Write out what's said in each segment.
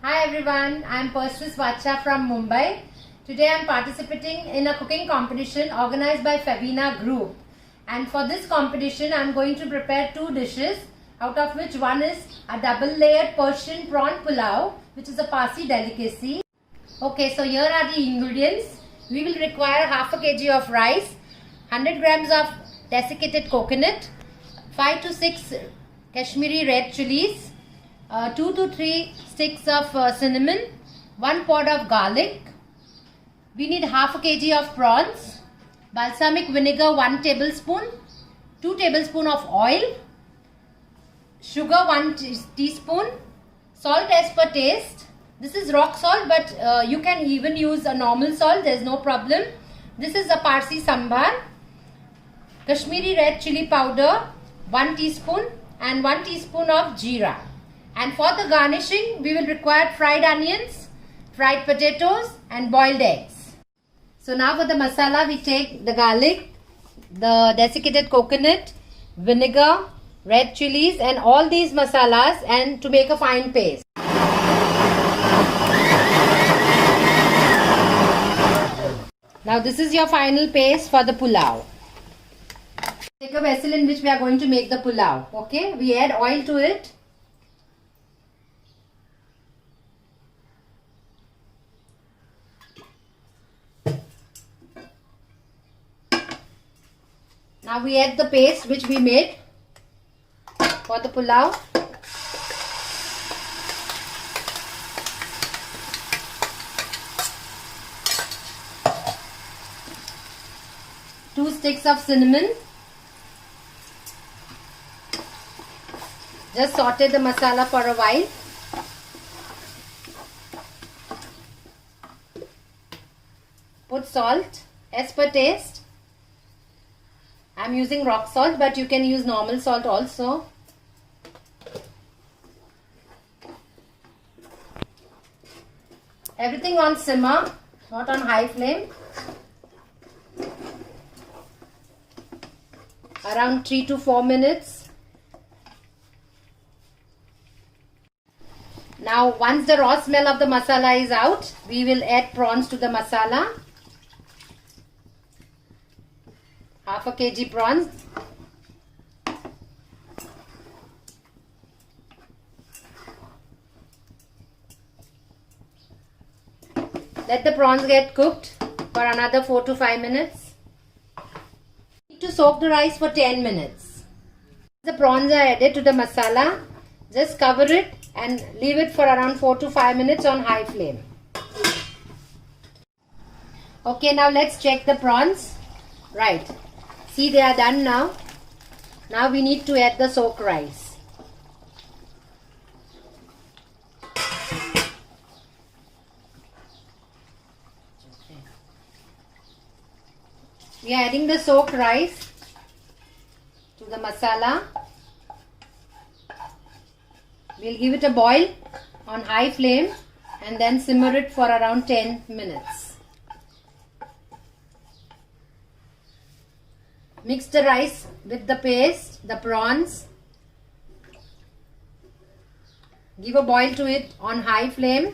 Hi everyone, I am Persis Vacha from Mumbai. Today I am participating in a cooking competition organized by Fabina Group. And for this competition I am going to prepare two dishes, out of which one is a double layered Persian prawn pulao, which is a Parsi delicacy. Okay, so here are the ingredients. We will require half a kg of rice, 100 grams of desiccated coconut, 5 to 6 Kashmiri red chilies, 2 to 3 sticks of cinnamon, 1 pod of garlic. We need half a kg of prawns, balsamic vinegar 1 tablespoon, 2 tablespoon of oil, sugar 1 teaspoon, salt as per taste. This is rock salt, but you can even use a normal salt, there is no problem. This is a Parsi sambar, Kashmiri red chili powder 1 teaspoon and 1 teaspoon of jeera. And for the garnishing, we will require fried onions, fried potatoes and boiled eggs. So now for the masala, we take the garlic, the desiccated coconut, vinegar, red chilies and all these masalas and to make a fine paste. Now this is your final paste for the pulao. Take a vessel in which we are going to make the pulao. Okay, we add oil to it. Now we add the paste which we made for the pulao. Two sticks of cinnamon. Just saute the masala for a while. Put salt as per taste. I am using rock salt, but you can use normal salt also. Everything on simmer, not on high flame. Around 3 to 4 minutes. Now once the raw smell of the masala is out, we will add prawns to the masala. Half a kg prawns. Let the prawns get cooked for another 4 to 5 minutes. Need to soak the rice for 10 minutes. The prawns are added to the masala. Just cover it and leave it for around 4 to 5 minutes on high flame. Okay, now let's check the prawns. Right. See, they are done now. Now we need to add the soaked rice. We are adding the soaked rice to the masala. We'll give it a boil on high flame and then simmer it for around 10 minutes. Mix the rice with the paste, the prawns. Give a boil to it on high flame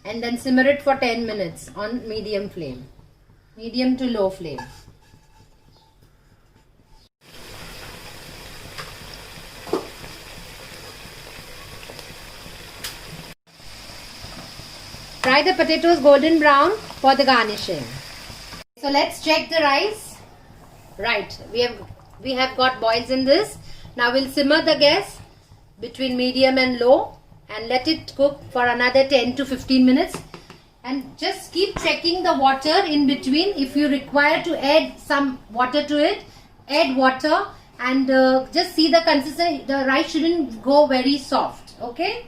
and then simmer it for 10 minutes on medium flame. Medium to low flame. Fry the potatoes golden brown for the garnishing. So let's check the rice. Right, we have got boils in this. Now we'll simmer the gas between medium and low and let it cook for another 10 to 15 minutes. And just keep checking the water in between. If you require to add some water to it, add water and just see the consistency. The rice shouldn't go very soft. Okay.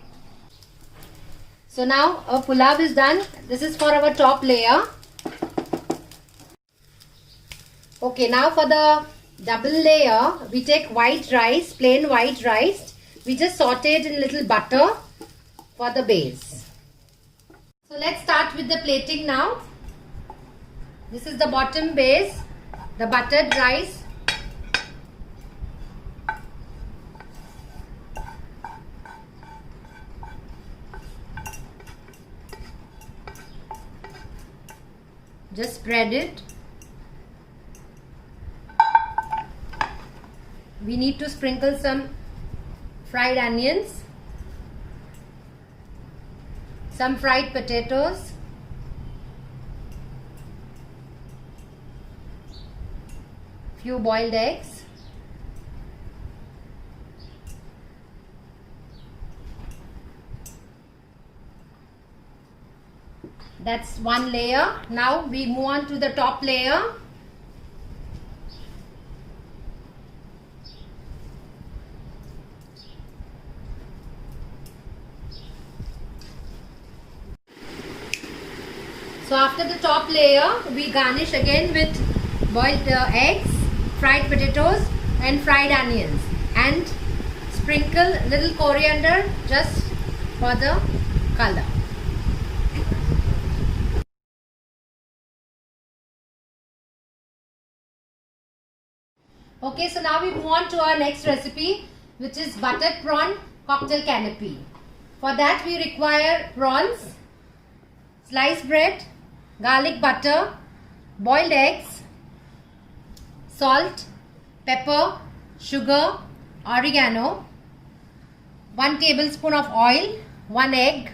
So now our pulao is done. This is for our top layer. Okay, now for the double layer, we take white rice, plain white rice. We just saute it in little butter for the base. So let's start with the plating now. This is the bottom base, the buttered rice. Just spread it. We need to sprinkle some fried onions, some fried potatoes, few boiled eggs, that's one layer. Now we move on to the top layer. So after the top layer, we garnish again with boiled eggs, fried potatoes and fried onions, and sprinkle little coriander just for the color. Okay, so now we move on to our next recipe, which is buttered prawn cocktail canapé. For that we require prawns, sliced bread, garlic butter, boiled eggs, salt, pepper, sugar, oregano, 1 tablespoon of oil, 1 egg,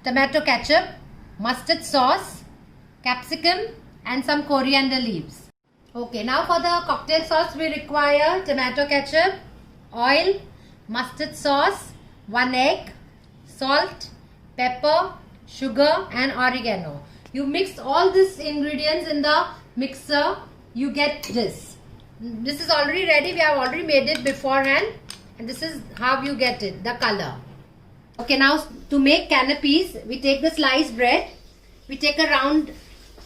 tomato ketchup, mustard sauce, capsicum and some coriander leaves. Okay, now for the cocktail sauce we require tomato ketchup, oil, mustard sauce, 1 egg, salt, pepper, sugar and oregano. You mix all these ingredients in the mixer, you get this. This is already ready, we have already made it beforehand, and this is how you get it, the color. Okay, now to make canapés, we take the sliced bread, we take a round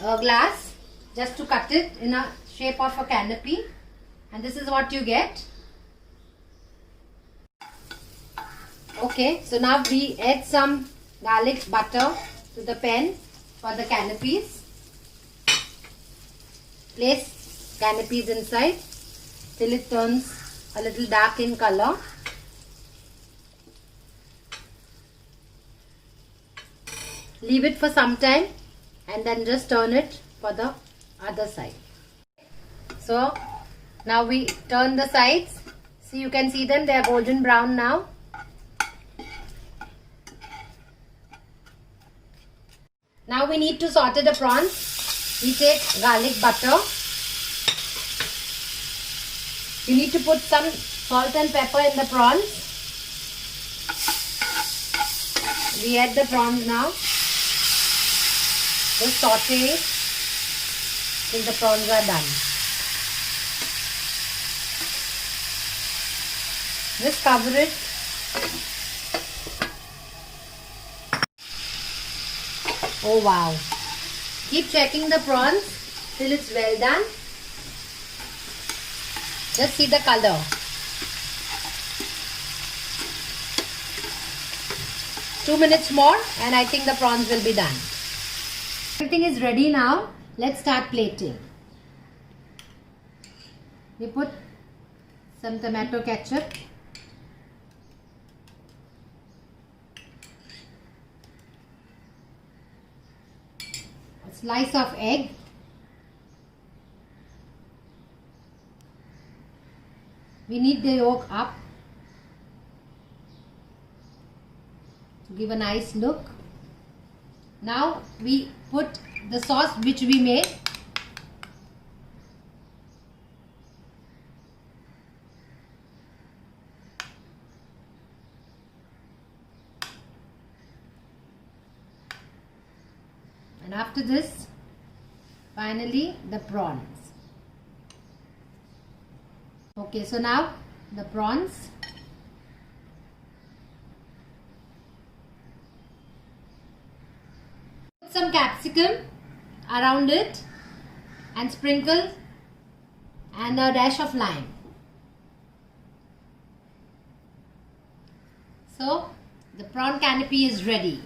glass just to cut it in a shape of a canopy, and this is what you get. Okay, so now we add some garlic butter to the pan for the canapés. Place canapés inside till it turns a little dark in color. Leave it for some time and then just turn it for the other side. So now we turn the sides. See, you can see them, they are golden brown now. Now we need to saute the prawns. We take garlic butter. You need to put some salt and pepper in the prawns. We add the prawns now. Just saute it till the prawns are done. Just cover it. Oh wow. Keep checking the prawns till it's well done. Just see the color. Two minutes more and I think the prawns will be done. Everything is ready now. Let's start plating. We put some tomato ketchup. A slice of egg. We need the yolk up to give a nice look. Now we put the sauce which we made. And after this, finally the prawns. Okay, so now the prawns. Put some capsicum around it and sprinkle and a dash of lime. So the prawn canapé is ready.